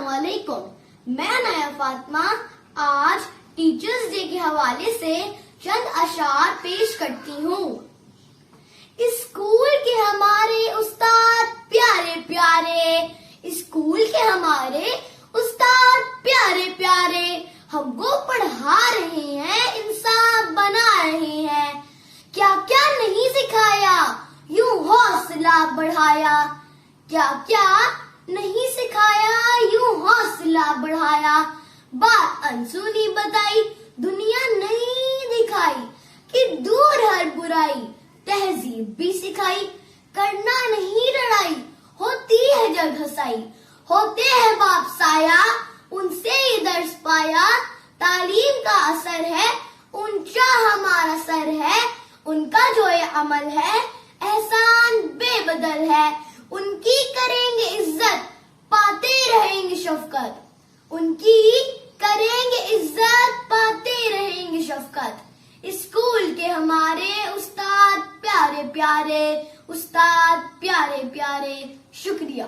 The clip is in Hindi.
अस्सलामुअलैकुम। मैं नया फातिमा आज टीचर्स डे के हवाले से चंद अशार पेश करती हूँ। स्कूल के हमारे उस्ताद प्यारे प्यारे, स्कूल के हमारे उस्ताद प्यारे प्यारे, हमको पढ़ा रहे हैं, इंसान बना रहे हैं। क्या क्या नहीं सिखाया, यूं हौसला बढ़ाया। क्या क्या नहीं सिखाया, यूं हौसला बढ़ाया। बात अनसुनी बताई, दुनिया नहीं दिखाई कि दूर हर बुराई, तहजीब भी सिखाई। करना नहीं लड़ाई, होती है जग हंसाई। होते हैं बाप साया, उनसे ही दर्स पाया। तालीम का असर है, ऊंचा हमारा सर है। उनका जो ये अमल है, एहसान बेबदल है। उनकी करेंगे इज्जत, पाते रहेंगे शफकत। उनकी करेंगे इज्जत, पाते रहेंगे शफकत। स्कूल के हमारे उस्ताद प्यारे प्यारे, उस्ताद प्यारे प्यारे। शुक्रिया।